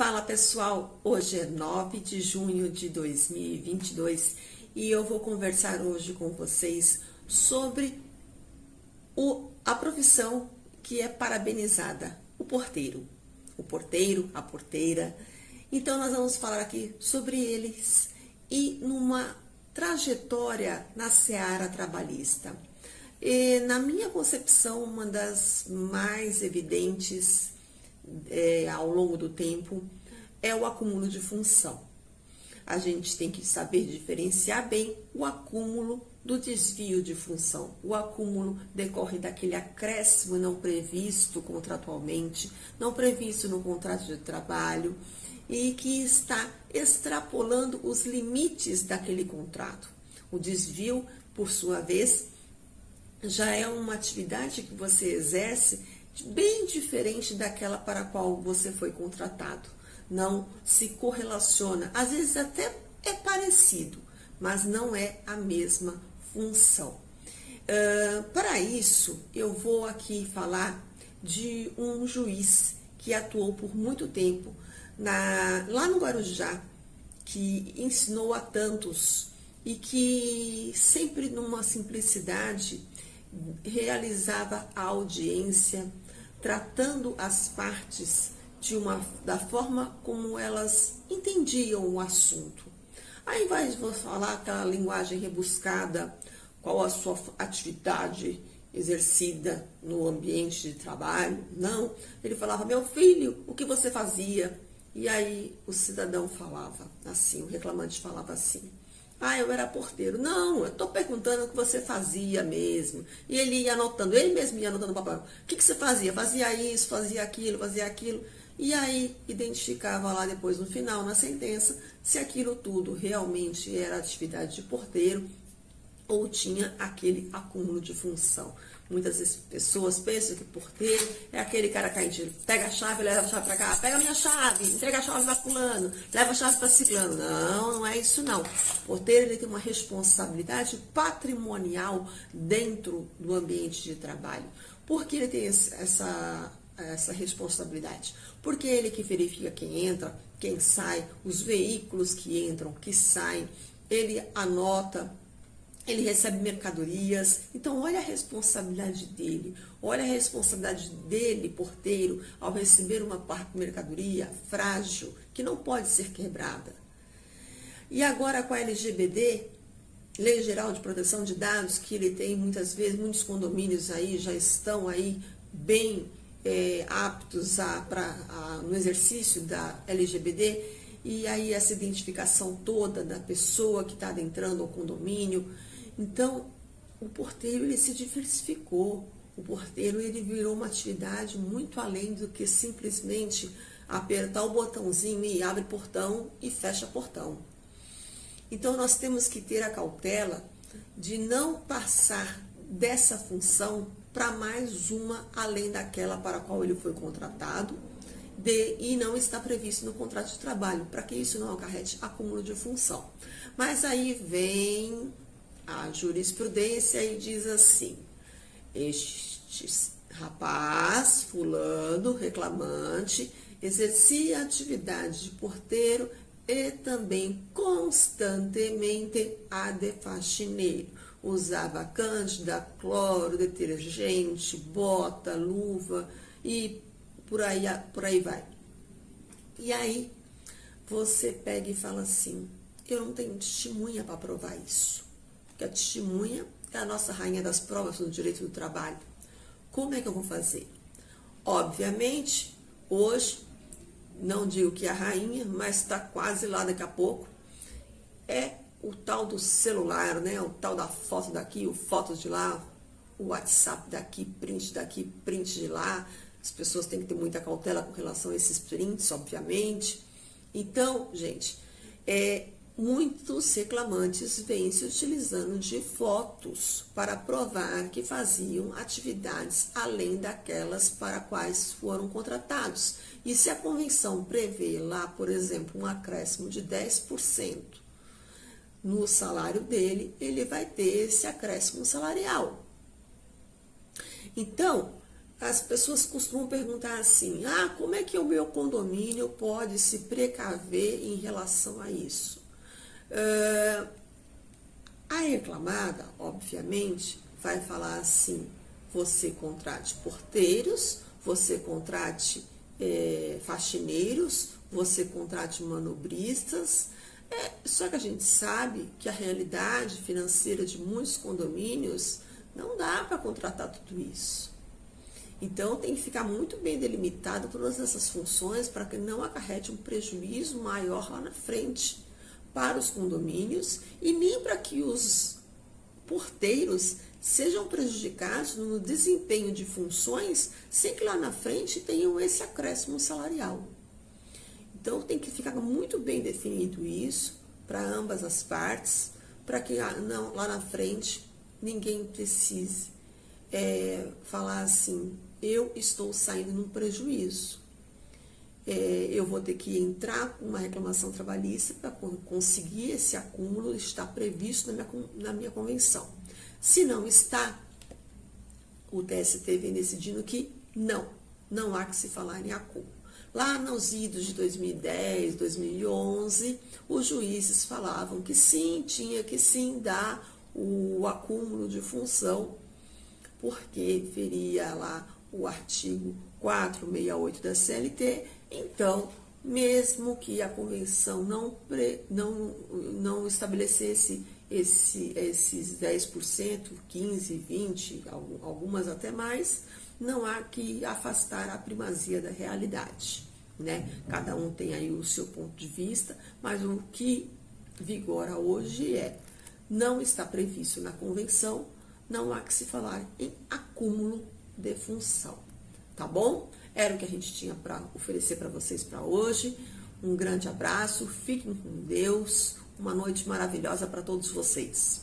Fala pessoal, hoje é 9 de junho de 2022 e eu vou conversar hoje com vocês sobre a profissão que é parabenizada, o porteiro. O porteiro, a porteira. Então nós vamos falar aqui sobre eles e numa trajetória na seara trabalhista. E, na minha concepção, uma das mais evidentes ao longo do tempo é o acúmulo de função. A gente tem que saber diferenciar bem o acúmulo do desvio de função. O acúmulo decorre daquele acréscimo não previsto contratualmente, não previsto no contrato de trabalho e que está extrapolando os limites daquele contrato. O desvio, por sua vez, já é uma atividade que você exerce bem diferente daquela para a qual você foi contratado. Não se correlaciona, às vezes até é parecido, mas não é a mesma função. Para isso, eu vou aqui falar de um juiz que atuou por muito tempo lá no Guarujá, que ensinou a tantos e que sempre numa simplicidade realizava a audiência, tratando as partes da forma como elas entendiam o assunto. Aí vou falar aquela linguagem rebuscada, qual a sua atividade exercida no ambiente de trabalho. Não, ele falava, meu filho, o que você fazia? E aí o cidadão falava assim, o reclamante falava assim, eu era porteiro. Não, eu estou perguntando o que você fazia mesmo. E ele ia anotando, ele mesmo ia anotando no papel. O que você fazia? Fazia isso, fazia aquilo, fazia aquilo. E aí identificava lá depois no final, na sentença, se aquilo tudo realmente era atividade de porteiro ou tinha aquele acúmulo de função. Muitas pessoas pensam que porteiro é aquele cara que pega a chave, leva a chave para cá, pega a minha chave, entrega a chave para fulano, leva a chave para ciclano. Não, não é isso não. O porteiro ele tem uma responsabilidade patrimonial dentro do ambiente de trabalho. Por que ele tem essa responsabilidade? Porque é ele que verifica quem entra, quem sai, os veículos que entram, que saem, ele anota, ele recebe mercadorias. Então, olha a responsabilidade dele. Olha a responsabilidade dele, porteiro, ao receber uma mercadoria frágil, que não pode ser quebrada. E agora com a LGPD, Lei Geral de Proteção de Dados, que ele tem muitas vezes, muitos condomínios aí já estão aí bem aptos no exercício da LGPD, e aí essa identificação toda da pessoa que está adentrando ao condomínio. Então, o porteiro ele se diversificou, o porteiro ele virou uma atividade muito além do que simplesmente apertar o botãozinho e abre portão e fecha portão. Então, nós temos que ter a cautela de não passar dessa função para mais uma além daquela para a qual ele foi contratado e não está previsto no contrato de trabalho, para que isso não acarrete acúmulo de função. Mas aí vem a jurisprudência e diz assim, este rapaz, fulano, reclamante, exercia a atividade de porteiro e também constantemente a de faxineiro. Usava cândida, cloro, detergente, bota, luva e por aí vai. E aí você pega e fala assim, eu não tenho testemunha para provar isso. Porque a testemunha é a nossa rainha das provas no direito do trabalho. Como é que eu vou fazer? Obviamente, hoje, não digo que é a rainha, mas está quase lá daqui a pouco, é o tal do celular, né? O tal da foto daqui, o foto de lá, o WhatsApp daqui, print de lá. As pessoas têm que ter muita cautela com relação a esses prints, obviamente. Então, gente, muitos reclamantes vêm se utilizando de fotos para provar que faziam atividades além daquelas para quais foram contratados. E se a convenção prevê lá, por exemplo, um acréscimo de 10% no salário dele, ele vai ter esse acréscimo salarial. Então, as pessoas costumam perguntar assim, como é que o meu condomínio pode se precaver em relação a isso? A reclamada, obviamente, vai falar assim, você contrate porteiros, você contrate faxineiros, você contrate manobristas. Só que a gente sabe que a realidade financeira de muitos condomínios não dá para contratar tudo isso. Então tem que ficar muito bem delimitado todas essas funções para que não acarrete um prejuízo maior lá na frente para os condomínios e nem para que os porteiros sejam prejudicados no desempenho de funções sem que lá na frente tenham esse acréscimo salarial. Então tem que ficar muito bem definido isso para ambas as partes, para que lá na frente ninguém precise falar assim, eu estou saindo num prejuízo. Eu vou ter que entrar com uma reclamação trabalhista para conseguir esse acúmulo, está previsto na minha convenção. Se não está, o TST vem decidindo que não há que se falar em acúmulo. Lá nos idos de 2010, 2011, os juízes falavam que sim, tinha que sim dar o acúmulo de função, porque feria lá o artigo 468 da CLT. Então, mesmo que a convenção não estabelecesse esses 10%, 15%, 20%, algumas até mais, não há que afastar a primazia da realidade, né? Cada um tem aí o seu ponto de vista, mas o que vigora hoje não está previsto na convenção, não há que se falar em acúmulo de função, tá bom? Era o que a gente tinha para oferecer para vocês para hoje. Um grande abraço, fiquem com Deus, uma noite maravilhosa para todos vocês.